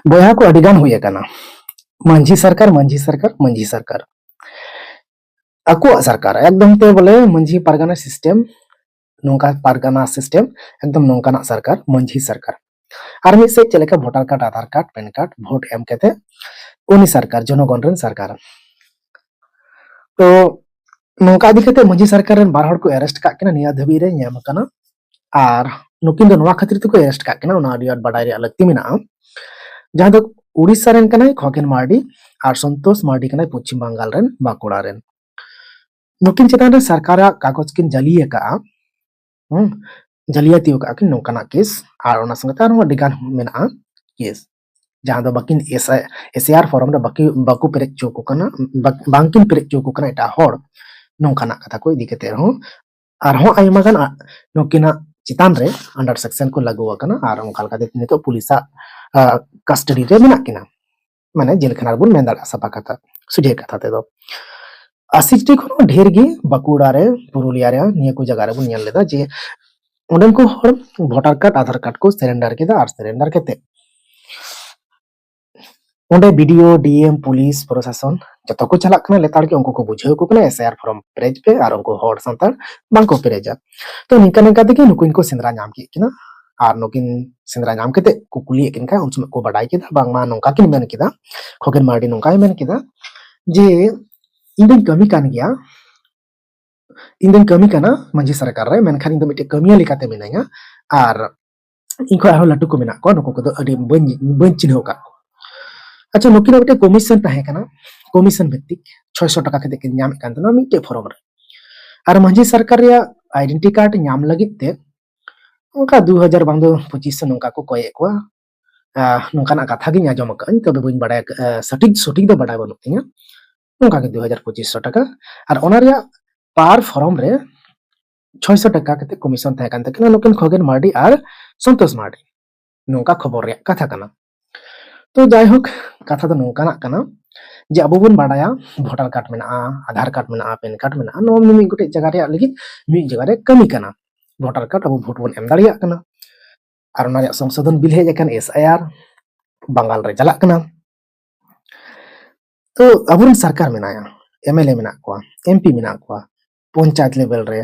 बया को अडिगान हुए कना मंझी सरकार मंझी सरकार मंझी सरकार ako सरकार एकदम ते बोले मंझी पारगाना सिस्टम नोंका पारगाना सिस्टम एकदम नोंकाना सरकार मंझी सरकार और मिद से चलेका voter card Aadhaar card PAN card vote एम केते उनी सरकार जनगण रेन सरकार तो नोंका इदी केते मंझी सरकार रेन बार हड़ को अरेस्ट का केना निया धबी रे ᱧᱟᱢ कना और नुकिन दो नवा खातिर तो को अरेस्ट का केना उना आदि बाडाय रे लगती मेना जहां दो उड़ीसा रेन कनाय खगेन मार्डी और संतोष मार्डी कनाय पश्चिम बंगाल रेन बांकुड़ा रेन नुकिन चेतान रे सरकार कागज किन जलिए का जलियाती का किन नोंकाना केस और ओना संगता अडिगान मेना केस जहां दो बाकिन एसआर फॉर्म रे बाकू पेरेज चोको कना बांकिन पेरेज चोको कना एटा हड़ नोंकाना कथा को इदी केते हो और हो आइमा गान नोकिना चितान रे अंडर सेक्शन को लागू कना और ओंकाल का देते तो पुलिसा कस्टडी रे मेना किना माने जेल खाना बुन मेंदा सफा कथा सुजे कथा ते दो आसिटी को ढेर गे बाकुड़ा रे पुरुलिया रे निया को जगह रे बुन नेल लेदा जे ओंडन को हड़ वोटर कार्ड आधार कार्ड को सरेंडर केदा और सरेंडर केते ओंडे वीडियो डीएम पुलिस प्रशासन जतो को चला कना लेतार के उनको को बुझाव को कना एसआर फॉर्म पेज पे और उनको हड़ संतान बांको पेरेजा तो निका निका देके नुकिन को सिंदरा नाम के किना और नुकिन सिंदरा नाम केते कुकुली किन का उन को बडाई केदा बांगमा नोंका किन मेन केदा खगेन मार्डी नोंका मेन केदा जे इंदन कमी कान गया इंदन कमी काना मंझी सरकार रे मेनखान इंदो मिटे कमिया लेकाते मेनाया और इनको आरो लटू को मेना को नको को अडी बन चिन्ह का अच्छा नुकिन मिटे कमीशन ताहे काना कमीशन भित्तिक 600 टाका केते के ᱧᱟᱢ कान तना मिटे फॉर्म रे और मंझी सरकार रे आइडेंटिटी कार्ड ᱧᱟᱢ लगित ते उनका 2000 बांग दो 25 नोंका को कोय को नोंकाना कथा गिन आजम कान तबे बइन बडाय सटीक दो बडाय बनुतिया उनका के 2250 टाका और ओना रे पार फॉर्म रे 600 टाका केते कमीशन थाय कान तकना नुकिन खगेन मार्डी और संतोष मार्डी नोंका खबर रे कथा कना तो जाय होक कथा दो नोंकाना कना जे अबो बन बाडाया वोटर कार्ड मेना आधार कार्ड मेना पैन कार्ड मेना नो मी गुटे जगह रे लगी मी जगह रे कमी कना वोटर कार्ड अबो वोट बन एम दाड़िया कना और ओना रे संशोधन बिल हेज कन एसआईआर बंगाल रे चला कना तो अबुन सरकार मेनाया एमएलए मेना को एमपी मेना को पंचायत लेवल रे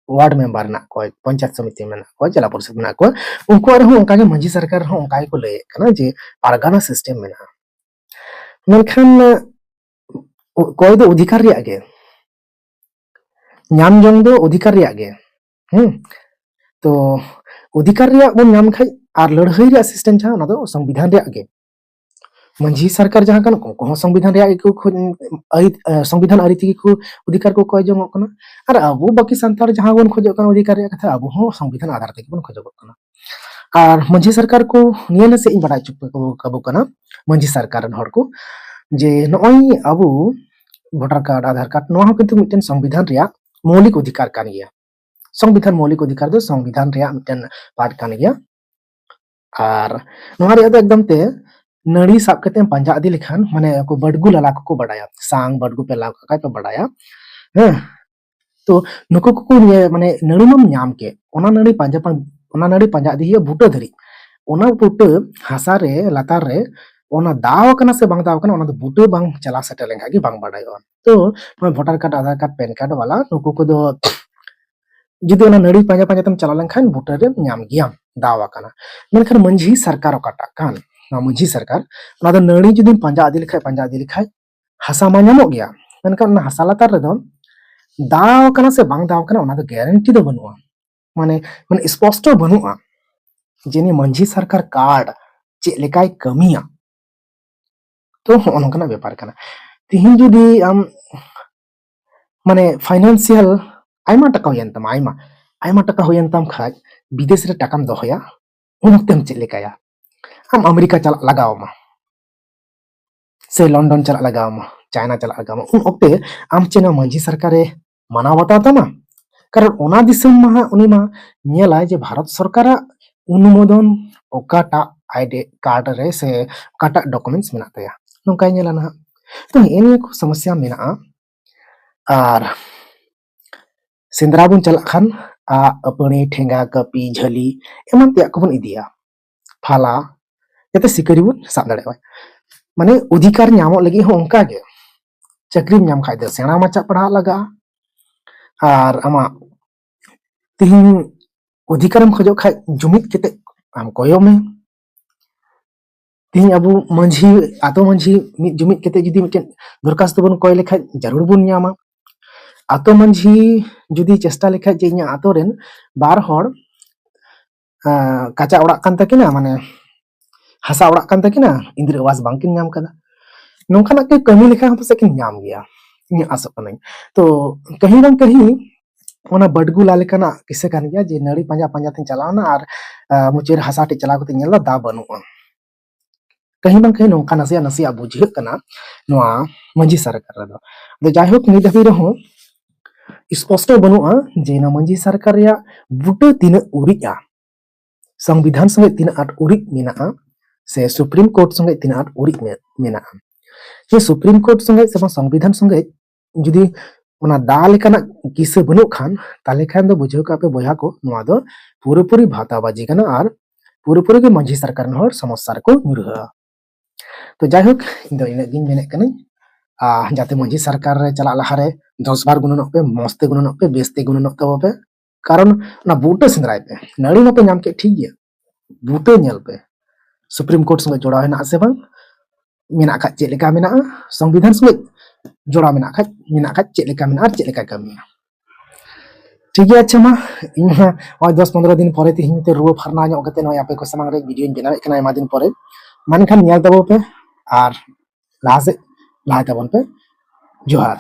वार्ड मेंबर ना को पंचायत समिति मेना को जिला परिषद मेना को उनको रे उनका के मंझी सरकार हो उनका को ले कना जे पारगाना सिस्टम मेना मेनखान कोई दो अधिकार रे आगे ᱧᱟᱢ जंग दो अधिकार रे आगे तो अधिकार रे बन ᱧᱟᱢ खाय आर लड़हई रे सिस्टम जहां ना दो संविधान रे आगे मंझी सरकार जहां कन को संविधान रे को संविधान आरीति को अधिकार को कोय जंग कना और अबो बाकी संतार जहां बन खोजो कन अधिकार रे कथा अबो हो संविधान आधार ते बन खोजो कना और मंझी सरकार को नियन से इन बडाय चुप को कबो कना मंझी सरकार रन हड़ को जे नई अबो voter card Aadhaar card no किंतु मिटन संविधान रे मौलिक अधिकार कान गया संविधान मौलिक अधिकार दो संविधान रे मिटन पार्ट कान गया और नोहा रे एकदम ते नड़ी साब कते पंजा आदि लेखान माने को बडगु लाला को बडाया सांग बडगु पे लाग का पे बडाया तो नुको को माने नड़ी मम ᱧᱟᱢ के ओना नड़ी पंजा आदि बूटा धरी ओना बूटा हासा रे लातार रे ओना दाव कना से बांग दाव कना ओना बूटा बांग चला सेटे लेंगा कि बांग बडायो तो voter card Aadhaar card PAN card वाला नुको को दो जुदी ओना नड़ी पंजा तम चला लेंखान बूटा रे ᱧाम गिया दावा कना मेनखान मंझी सरकार ओकाटा कान मंझी सरकार ओना दो नड़ी जुदी पंजा आदि लिखाय हासा मा ᱧामो गया मेनखान ओना हासा लातार रे दो दाव कना से बांग दाव कना ओना दो गारंटी दो बनुआ माने स्पष्ट बनुआ जेने मंझी सरकार कार्ड चे लेकाय कमिया तो ओनकना व्यापार कना तिहिन जुदी आम माने फाइनेंशियल आइमा टका होयन आइमा टका होयन तम खाय विदेश रे टकाम दोहया उनतेम चे लेकाया आम अमेरिका चला लगावमा से लंदन चला लगावमा चाइना चला लगावमा उन ओक्ते आम चेना मंझी सरकार रे माना बता तमा कारण ओना दिसम मा उनी मा नेला जे भारत सरकार अनुमोदन ओकाटा आईडी कार्ड रे से ओकाटा डॉक्यूमेंट्स मेना तया नोंका नेला ना तो एनी को समस्या मेना और सेंद्रा बुन चला खान अपने ठेंगा कपी झली एमन त्या को बन इदिया फाला जाते सिकारी बन साब दाड़े माने अधिकार नामो लगी हो उनका गे चाकरी नाम खाइ दे सेना माचा पढ़ा लगा और आमा तिहिन अधिकारम खोजो खाइ जुमित केते आम कोयो में तिहिन अबु मंझी आतो मंझी मित जुमित केते जुदी मिटेन दरखास्त बन कोय लेखा जरूर बन नामा आतो मंझी जुदी चेष्टा लेखा जे इኛ आतो रेन बार हर काचा ओड़ा कान तकिना माने हसा ओड़ा कान तकिना इंदिरा आवास बांकिन नाम कदा नोंखाना के कमी लेखा हम से किन नाम गया इኛ आसो कनाई तो कहीं बंग कहीं ओना बडगु ला लेकाना किसे कान गया जे नड़ी पंजा पंजा ते चलावना और मुचेर हसा टे चला कते नेला दा बनुआ कहीं बंग कहीं नोंका नसिया नसिया बुझे कना नोआ मंजी सरकार रे दो जायहोक नि दबी रहो स्पष्ट बनुआ जे ना मंजी सरकार या बुटे तीन उरिया संविधान संगे तीन आठ उरिक मेना से सुप्रीम कोर्ट संगे तीन आठ उरिक मेना ये सुप्रीम कोर्ट संगे से संविधान संगे जुदी ओना दा लेकाना किसे बनु खान ताले खान दो बुझो का पे बोया को नोआ दो पूरेपूरी भाताबाजी कना और पूरेपूरी के मंझी सरकार हर समस्या को निरहा तो जायहोक इंदो इना गिन मेने कना जाते मंझी सरकार रे चला लहारे 10 बार गुणनक पे मस्ते गुणनक पे बेस्ते गुणनक तब पे कारण ना बूटे सिंद्राय पे नड़ी ना पे नाम के ठीक गया बूटे नेल पे सुप्रीम कोर्ट संगे जोड़ा है से बांग मेना खा चे लेका मेना संविधान संगे जोड़ा मेना खा चे लेका मेना चे लेका कमी ठीक है अच्छा मा इना और 10-15 दिन परे तिहिन ते रुवा फरना ᱧᱚᱜ कते न आपे को समांग रे वीडियो बनावे कना एमा दिन परे मान खान नेल तबो पे और लासे लाहे तबन पे जोहार।